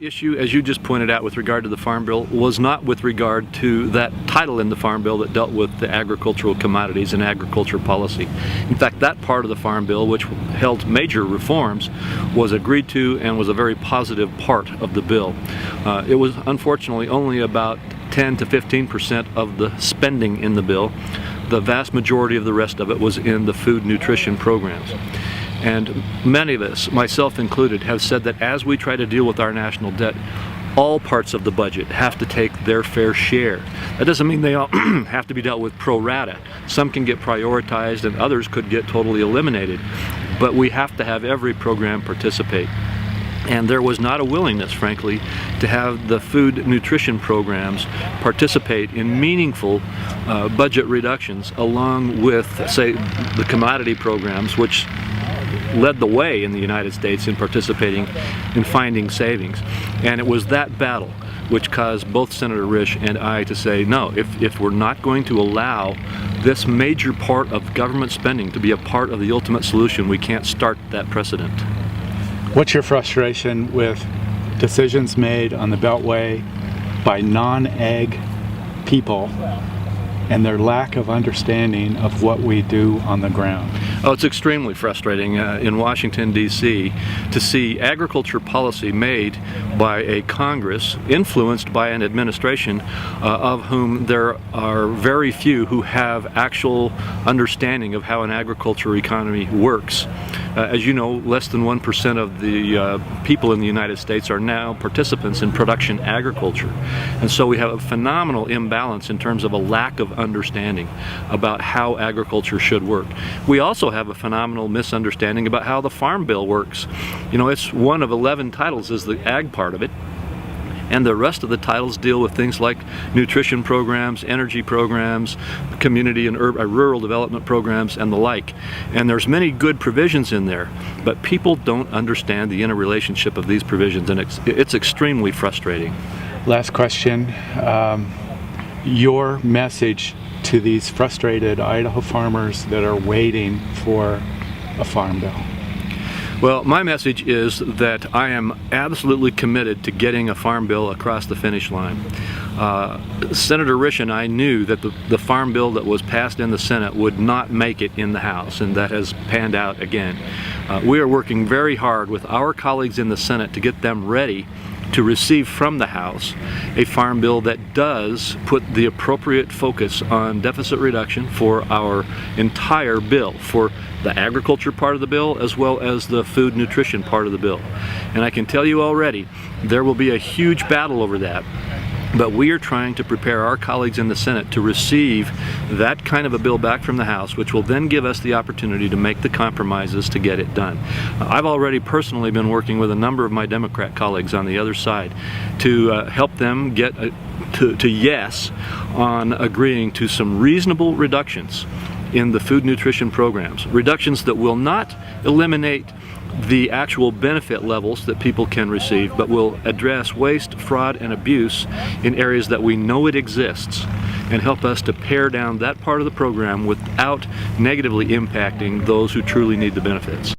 issue, as you just pointed out with regard to the Farm Bill, was not with regard to that title in the Farm Bill that dealt with the agricultural commodities and agriculture policy. In fact, that part of the Farm Bill, which held major reforms, was agreed to and was a very positive part of the bill. It was unfortunately only about 10 to 15% of the spending in the bill. The vast majority of the rest of it was in the food nutrition programs. And many of us, myself included, have said that as we try to deal with our national debt, all parts of the budget have to take their fair share. That doesn't mean they all have to be dealt with pro rata. Some can get prioritized and others could get totally eliminated. But we have to have every program participate. And there was not a willingness, frankly, to have the food nutrition programs participate in meaningful budget reductions along with, say, the commodity programs, which led the way in the United States in participating in finding savings. And it was that battle which caused both Senator Risch and I to say, no, if we're not going to allow this major part of government spending to be a part of the ultimate solution, we can't start that precedent. What's your frustration with decisions made on the Beltway by non-ag people and their lack of understanding of what we do on the ground? Oh, it's extremely frustrating in Washington, D.C. to see agriculture policy made by a Congress influenced by an administration of whom there are very few who have actual understanding of how an agriculture economy works. As you know, less than 1% of the people in the United States are now participants in production agriculture. And so we have a phenomenal imbalance in terms of a lack of understanding about how agriculture should work. We also have a phenomenal misunderstanding about how the Farm Bill works. You know, it's one of 11 titles is the ag part of it. And the rest of the titles deal with things like nutrition programs, energy programs, community and rural development programs, and the like. And there's many good provisions in there, but people don't understand the interrelationship of these provisions, and it's extremely frustrating. Last question. Your message to these frustrated Idaho farmers that are waiting for a Farm Bill? Well, my message is that I am absolutely committed to getting a Farm Bill across the finish line. Senator Risch and I knew that the Farm Bill that was passed in the Senate would not make it in the House, and that has panned out again. We are working very hard with our colleagues in the Senate to get them ready to receive from the House a Farm Bill that does put the appropriate focus on deficit reduction for our entire bill, for the agriculture part of the bill as well as the food nutrition part of the bill. And I can tell you already, there will be a huge battle over that. But we are trying to prepare our colleagues in the Senate to receive that kind of a bill back from the House, which will then give us the opportunity to make the compromises to get it done. I've already personally been working with a number of my Democrat colleagues on the other side to help them get to yes on agreeing to some reasonable reductions in the food nutrition programs. Reductions that will not eliminate the actual benefit levels that people can receive, but will address waste, fraud, and abuse in areas that we know it exists, and help us to pare down that part of the program without negatively impacting those who truly need the benefits.